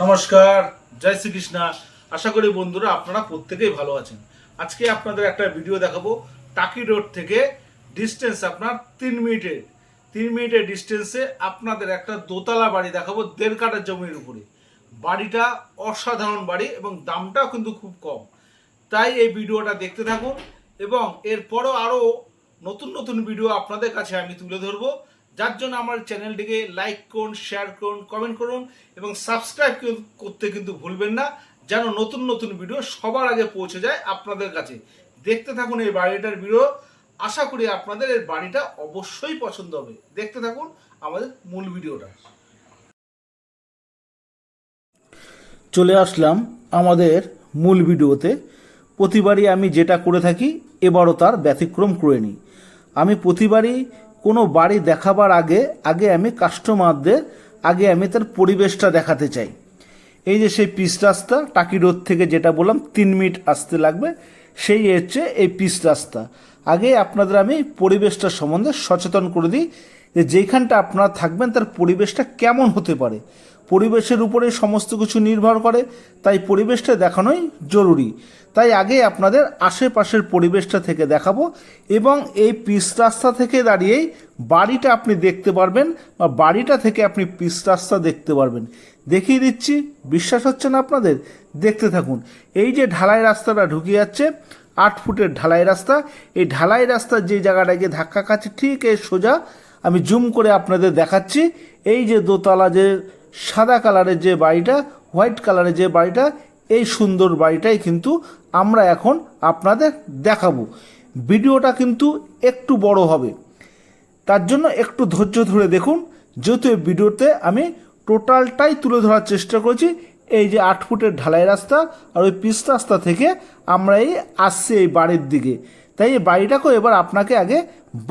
নমস্কার, জয় শ্রীকৃষ্ণ। আশা করি বন্ধুরা আপনারা প্রত্যেকেই ভালো আছেন। আজকে আপনাদের একটা ভিডিও দেখাবো। টাকি রোড থেকে ডিস্টেন্স আপনার 3 মিনিটের ডিস্টেন্সে আপনাদের একটা দোতলা বাড়ি দেখাবো 1.5 কাঠা জমির উপরে। বাড়িটা অসাধারণ বাড়ি এবং দামটাও কিন্তু খুব কম। তাই এই ভিডিওটা দেখতে থাকুন এবং এরপরও আরও নতুন নতুন ভিডিও আপনাদের কাছে আমি তুলে ধরবো। যার জন্য আমার চ্যানেলটিকে লাইক করুন, শেয়ার করুন, কমেন্ট করুন এবং সাবস্ক্রাইব করতে কিন্তু ভুলবেন না, যেন নতুন নতুন ভিডিও সবার আগে পৌঁছে যায় আপনাদের কাছে। দেখতে থাকুন এই বাড়িটার ভিডিও। আশা করি আপনাদের এই বাড়িটা অবশ্যই পছন্দ হবে। দেখতে থাকুন আমাদের মূল ভিডিওটা। চলে আসলাম আমাদের মূল ভিডিওতে। প্রতিবারই আমি যেটা করে থাকি এবারও তার ব্যতিক্রম করে নিই। আমি প্রতিবারই কোনো বাড়ি দেখাবার আগে আমি কাস্টমারদের আমি তার পরিবেশটা দেখাতে চাই। এই যে সেই পিচ রাস্তা, টাকি রোড থেকে যেটা বললাম 3 মিনিট আসতে লাগবে, সেই হচ্ছে এই পিচ রাস্তা। আগে আপনাদের আমি পরিবেশটা সম্বন্ধে সচেতন করে দিই যে যেইখানটা আপনারা থাকবেন তার পরিবেশটা কেমন হতে পারে। পরিবেশের উপরে সমস্ত কিছু নির্ভর করে, তাই পরিবেশটা দেখানোই জরুরি। তাই আগে আপনাদের আশেপাশের পরিবেশটা থেকে দেখাবো এবং এই পিচ রাস্তা থেকে দাঁড়িয়েই বাড়িটা আপনি দেখতে পারবেন বা বাড়িটা থেকে আপনি পিচ রাস্তা দেখতে পারবেন। দেখিয়ে দিচ্ছি, বিশ্বাস হচ্ছে না আপনাদের? দেখতে থাকুন। এই যে ঢালাই রাস্তাটা ঢুকে যাচ্ছে, 8 ফুটের ঢালাই রাস্তা। এই ঢালাই রাস্তার যে জায়গাটায় গিয়ে ধাক্কা খাচ্ছে ঠিক এই সোজা আমি জুম করে আপনাদের দেখাচ্ছি। এই যে দোতলা যে সাদা কালারের যে বাড়িটা, হোয়াইট কালারের যে বাড়িটা, এই সুন্দর বাড়িটাই কিন্তু আমরা এখন আপনাদের দেখাবো। ভিডিওটা কিন্তু একটু বড় হবে, তার জন্য একটু ধৈর্য ধরে দেখুন। যেহেতু এই ভিডিওতে আমি টোটালটাই তুলে ধরার চেষ্টা করেছি। এই যে 8 ফুটের ঢালাই রাস্তা আর ওই পিচ রাস্তা থেকে আমরা এই আসছি এই বাড়ির দিকে। তাই এই বাড়িটাকেও এবার আপনাকে আগে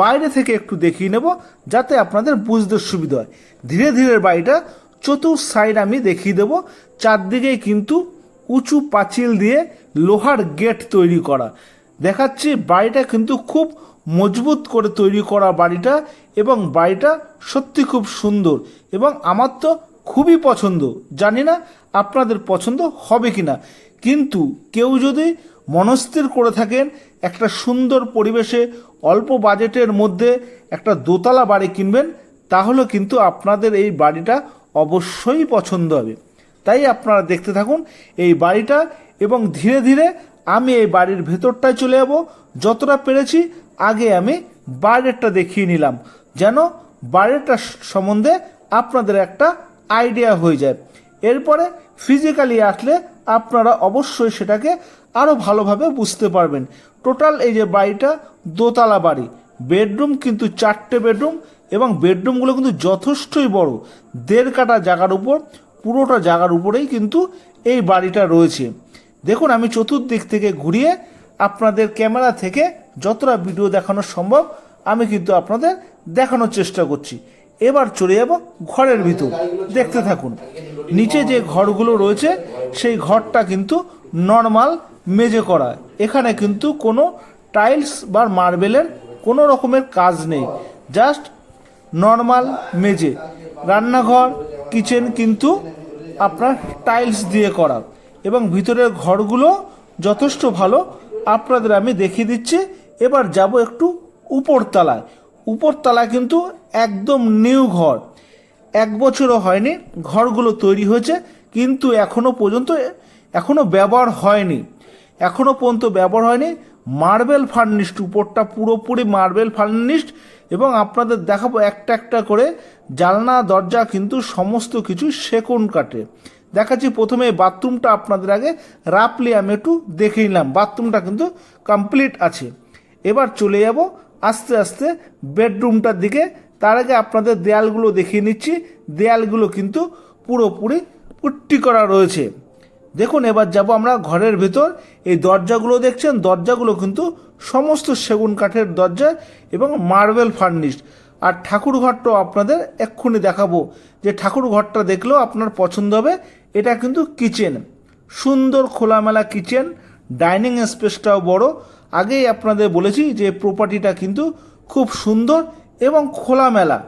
বাইরে থেকে একটু দেখিয়ে নেব, যাতে আপনাদের বুঝতে সুবিধা হয়। ধীরে ধীরে বাড়িটা চতুর সাইড আমি দেখিয়ে দেবো। চারদিকেই কিন্তু উঁচু পাঁচিল দিয়ে লোহার গেট তৈরি করা দেখাচ্ছি। বাড়িটা কিন্তু খুব মজবুত করে তৈরি করা বাড়িটা, এবং বাড়িটা সত্যি খুব সুন্দর এবং আমার তো খুবই পছন্দ। জানি না আপনাদের পছন্দ হবে কি না, কিন্তু কেউ যদি মনস্থির করে থাকেন একটা সুন্দর পরিবেশে অল্প বাজেটের মধ্যে একটা দোতলা বাড়ি কিনবেন, তাহলে কিন্তু আপনাদের এই বাড়িটা অবশ্যই পছন্দ হবে। তাই আপনারা দেখতে থাকুন এই বাড়িটা এবং ধীরে ধীরে আমি এই বাড়ির ভেতরটায় চলে যাব। যতটা পেরেছি আগে আমি বাইরেরটা দেখিয়ে নিলাম, যেন বাড়িটা সম্বন্ধে আপনাদের একটা আইডিয়া হয়ে যায়। এরপরে ফিজিক্যালি আসলে আপনারা অবশ্যই সেটাকে আরও ভালোভাবে বুঝতে পারবেন। টোটাল এই যে বাড়িটা দোতলা বাড়ি, বেডরুম কিন্তু 4টে বেডরুম এবং বেডরুমগুলো কিন্তু যথেষ্টই বড়। 1.5 কাঠা জায়গার উপর, পুরোটা জায়গার উপরেই কিন্তু এই বাড়িটা রয়েছে। দেখুন, আমি চতুর্দিক থেকে ঘুরিয়ে আপনাদের ক্যামেরা থেকে যতটা ভিডিও দেখানো সম্ভব আমি কিন্তু আপনাদের দেখানোর চেষ্টা করছি। এবার চলে যাব ঘরের ভিতর, দেখতে থাকুন। নিচে যে ঘরগুলো রয়েছে সেই ঘরটা কিন্তু নর্মাল মেঝে করা। এখানে কিন্তু কোনো টাইলস বা মার্বেলের কোনো রকমের কাজ নেই, জাস্ট নর্মাল মেঝে। রান্নাঘর, কিচেন কিন্তু আপনার টাইলস দিয়ে করা এবং ভিতরের ঘরগুলো যথেষ্ট ভালো। আপনাদের আমি দেখিয়ে দিচ্ছি। এবার যাব একটু উপরতলায়। উপরতলায় কিন্তু একদম নিউ ঘর, 1 বছরও হয়নি ঘরগুলো তৈরি হয়েছে, কিন্তু এখনো ব্যবহার হয়নি। মার্বেল ফার্নিশড, উপরটা পুরোপুরি মার্বেল ফার্নিশড। এবং আপনাদের দেখাবো একটা একটা করে জানলা দরজা কিন্তু সমস্ত কিছু সেগুন কাঠে দেখাচ্ছি। প্রথমে বাথরুমটা আপনাদের আগে রাফলি আমি একটু দেখে নিলাম। বাথরুমটা কিন্তু কমপ্লিট আছে। এবার চলে যাব আস্তে আস্তে বেডরুমটার দিকে। তার আগে আপনাদের দেয়ালগুলো দেখিয়ে নিচ্ছি। দেয়ালগুলো কিন্তু পুরোপুরি পুট্টি করা রয়েছে। দেখুন, এবার যাব আমরা ঘরের ভেতর। এই দরজাগুলো দেখছেন, দরজাগুলো কিন্তু সমস্ত সেগুন কাঠের দরজা এবং মার্বেল ফার্নিশড। আর ঠাকুর ঘরটাও আপনাদের এক্ষুনি দেখাবো, যে ঠাকুর ঘরটা দেখলেও আপনার পছন্দ হবে। এটা কিন্তু কিচেন, সুন্দর খোলামেলা কিচেন। ডাইনিং স্পেসটাও বড়। আগেই আপনাদের বলেছি যে প্রপার্টিটা কিন্তু খুব সুন্দর এবং খোলামেলা।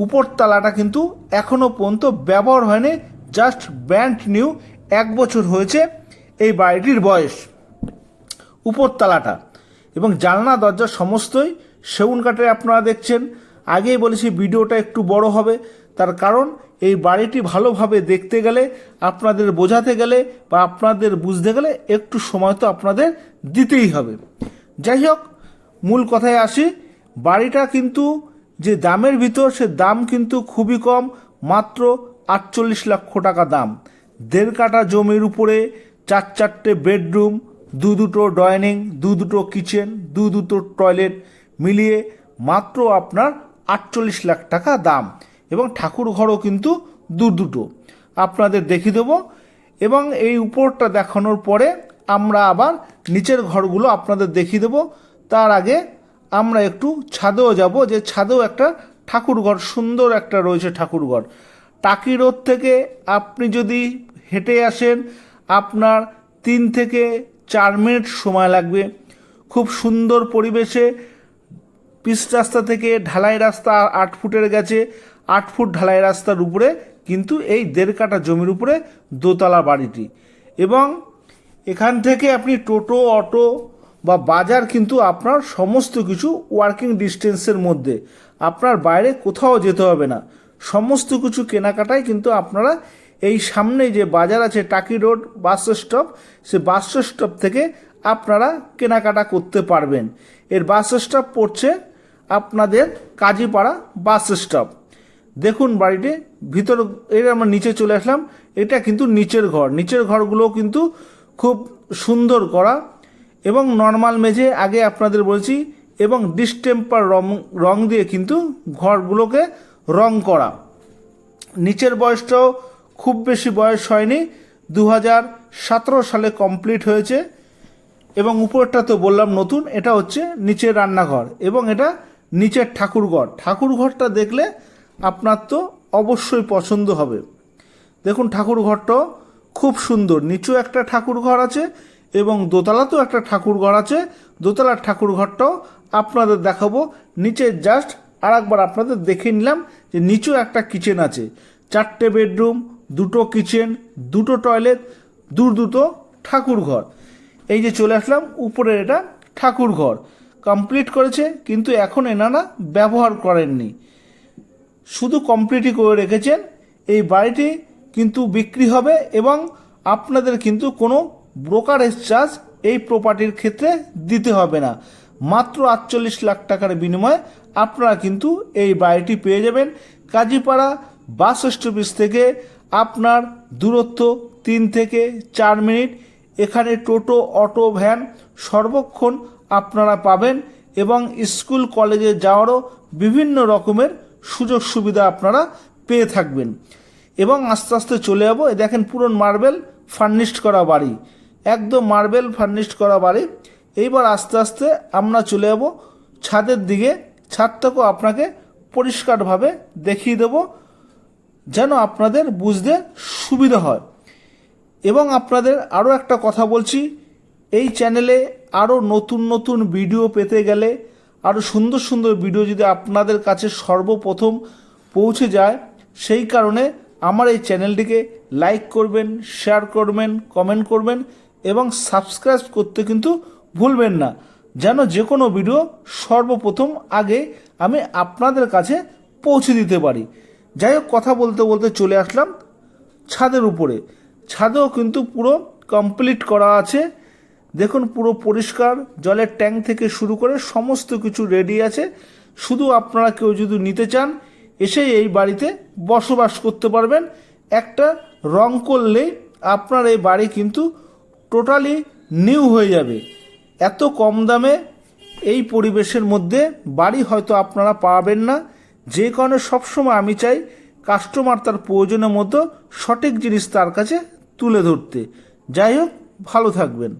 উপর তলাটা কিন্তু এখনও পর্যন্ত ব্যবহার হয়নি, জাস্ট ব্র্যান্ড নিউ, 1 বছর হয়েছে এই বাড়িটির বয়স। উপরতলাটা এবং জানলা দরজা সমস্তই সেগুন কাঠের আপনারা দেখছেন। আগেই বলেছি ভিডিওটা একটু বড় হবে, তার কারণ এই বাড়িটি ভালোভাবে দেখতে গেলে, আপনাদের বোঝাতে গেলে বা আপনাদের বুঝতে গেলে একটু সময় তো আপনাদের দিতেই হবে। যাই হোক, মূল কথায় আসি। বাড়িটা কিন্তু যে দামের ভিতর, সে দাম কিন্তু খুবই কম, মাত্র 48 লক্ষ টাকা দাম। 1.5 কাঠা জমির উপরে 4-4টে বেডরুম, 2-2টো ডাইনিং, 2-2টো কিচেন, 2-2টো টয়লেট মিলিয়ে মাত্র আপনার 48 লাখ টাকা দাম। এবং ঠাকুর ঘরও কিন্তু 2-2টো আপনাদের দেখিয়ে দেবো। এবং এই উপরটা দেখানোর পরে আমরা আবার নিচের ঘরগুলো আপনাদের দেখিয়ে দেবো। তার আগে আমরা একটু ছাদেও যাব, যে ছাদেও একটা ঠাকুরঘর, সুন্দর একটা রয়েছে ঠাকুরঘর। টাকি রোড থেকে আপনি যদি হেঁটে আসেন, আপনার 3 থেকে 4 মিনিট সময় লাগবে। খুব সুন্দর পরিবেশে, পিচ রাস্তা থেকে ঢালাই রাস্তা 8 ফুটের গেছে, 8 ফুট ঢালাই রাস্তার উপরে কিন্তু এই 1.5 কাঠা জমির উপরে দোতলা বাড়িটি। এবং এখান থেকে আপনি টোটো, অটো বা বাজার কিন্তু আপনার সমস্ত কিছু ওয়ার্কিং ডিস্টেন্সের মধ্যে, আপনার বাইরে কোথাও যেতে হবে না। সমস্ত কিছু কেনাকাটাই কিন্তু আপনারা এই সামনে যে বাজার আছে টাকি রোড বাস স্টপ, সে বাস স্টপ থেকে আপনারা কেনাকাটা করতে পারবেন। এর বাস স্টপ পড়ছে আপনাদের কাজীপাড়া বাস স্টপ। দেখুন বাড়িটি ভিতর, এর আমরা নিচে চলে আসলাম। এটা কিন্তু নিচের ঘর, নিচের ঘরগুলো কিন্তু খুব সুন্দর করা এবং নর্মাল মেঝে আগে আপনাদের বলছি, এবং ডিস্টেম্পার রং দিয়ে কিন্তু ঘরগুলোকে রং করা। নিচের বয়সটাও খুব বেশি বয়স হয়নি, 2017 সালে কমপ্লিট হয়েছে। এবং উপরটা তো বললাম নতুন, এটা হচ্ছে নিচের রান্নাঘর এবং এটা নিচের ঠাকুরঘর। ঠাকুরঘরটা দেখলে আপনার তো অবশ্যই পছন্দ হবে। দেখুন ঠাকুরঘরটাও খুব সুন্দর, নিচেও একটা ঠাকুরঘর আছে এবং দোতলাতেও একটা ঠাকুরঘর আছে। দোতলার ঠাকুরঘরটাও আপনাদের দেখাবো। নিচে জাস্ট আর একবার আপনাদের দেখে নিলাম যে নিচেও একটা কিচেন আছে, 4টে বেডরুম, 2টো কিচেন, 2টো টয়লেট, 2-2টো ঠাকুরঘর। এই যে চলে আসলাম উপরে, এটা ঠাকুরঘর কমপ্লিট করেছে, কিন্তু এখন এনারা ব্যবহার করেননি, শুধু কমপ্লিটই করে রেখেছেন। এই বাড়িটি কিন্তু বিক্রি হবে এবং আপনাদের কিন্তু কোনো ব্রোকারেজ চার্জ এই প্রপার্টির ক্ষেত্রে দিতে হবে না। মাত্র 48 লাখ টাকার বিনিময়ে আপনারা কিন্তু এই বাড়িটি পেয়ে যাবেন। কাজীপাড়া বাস স্টপেজ থেকে আপনার দূরত্ব 3 থেকে 4 মিনিট। এখানে টোটো, অটো, ভ্যান সর্বক্ষণ আপনারা পাবেন এবং স্কুল কলেজে যাওয়ারও বিভিন্ন রকমের সুযোগ সুবিধা আপনারা পেয়ে থাকবেন। এবং আস্তে আস্তে চলে যাবো, দেখেন পুরো মার্বেল ফার্নিশড করা বাড়ি, একদম মার্বেল ফার্নিশড করা বাড়ি। এইবার আস্তে আস্তে আমরা চলে যাব ছাদের দিকে। ছাদটাকেও আপনাকে পরিষ্কারভাবে দেখিয়ে দেব যেন আপনাদের বুঝতে সুবিধা হয়। এবং আপনাদের আরও একটা কথা বলছি, এই চ্যানেলে আরও নতুন নতুন ভিডিও পেতে গেলে, আরও সুন্দর সুন্দর ভিডিও যদি আপনাদের কাছে সর্বপ্রথম পৌঁছে যায়, সেই কারণে আমার এই চ্যানেলটিকে লাইক করবেন, শেয়ার করবেন, কমেন্ট করবেন এবং সাবস্ক্রাইব করতে কিন্তু ভুলবেন না, যেন যে কোনো ভিডিও সর্বপ্রথম আগে আমি আপনাদের কাছে পৌঁছে দিতে পারি। যাই হোক, কথা বলতে বলতে চলে আসলাম ছাদের উপরে। ছাদেও কিন্তু পুরো কমপ্লিট করা আছে। দেখুন পুরো পরিষ্কার, জলের ট্যাঙ্ক থেকে শুরু করে সমস্ত কিছু রেডি আছে। শুধু আপনারা কেউ যদি নিতে চান, এসে এই বাড়িতে বসবাস করতে পারবেন। একটা রং করলেই আপনার এই বাড়ি কিন্তু টোটালি নিউ হয়ে যাবে। এত কম দামে এই পরিবেশের মধ্যে বাড়ি হয়তো আপনারা পাবেন না, যে কারণে সবসময় আমি চাই কাস্টমার তার প্রয়োজনের মতো সঠিক জিনিস তার কাছে তুলে ধরতে। যাই হোক, ভালো থাকবেন।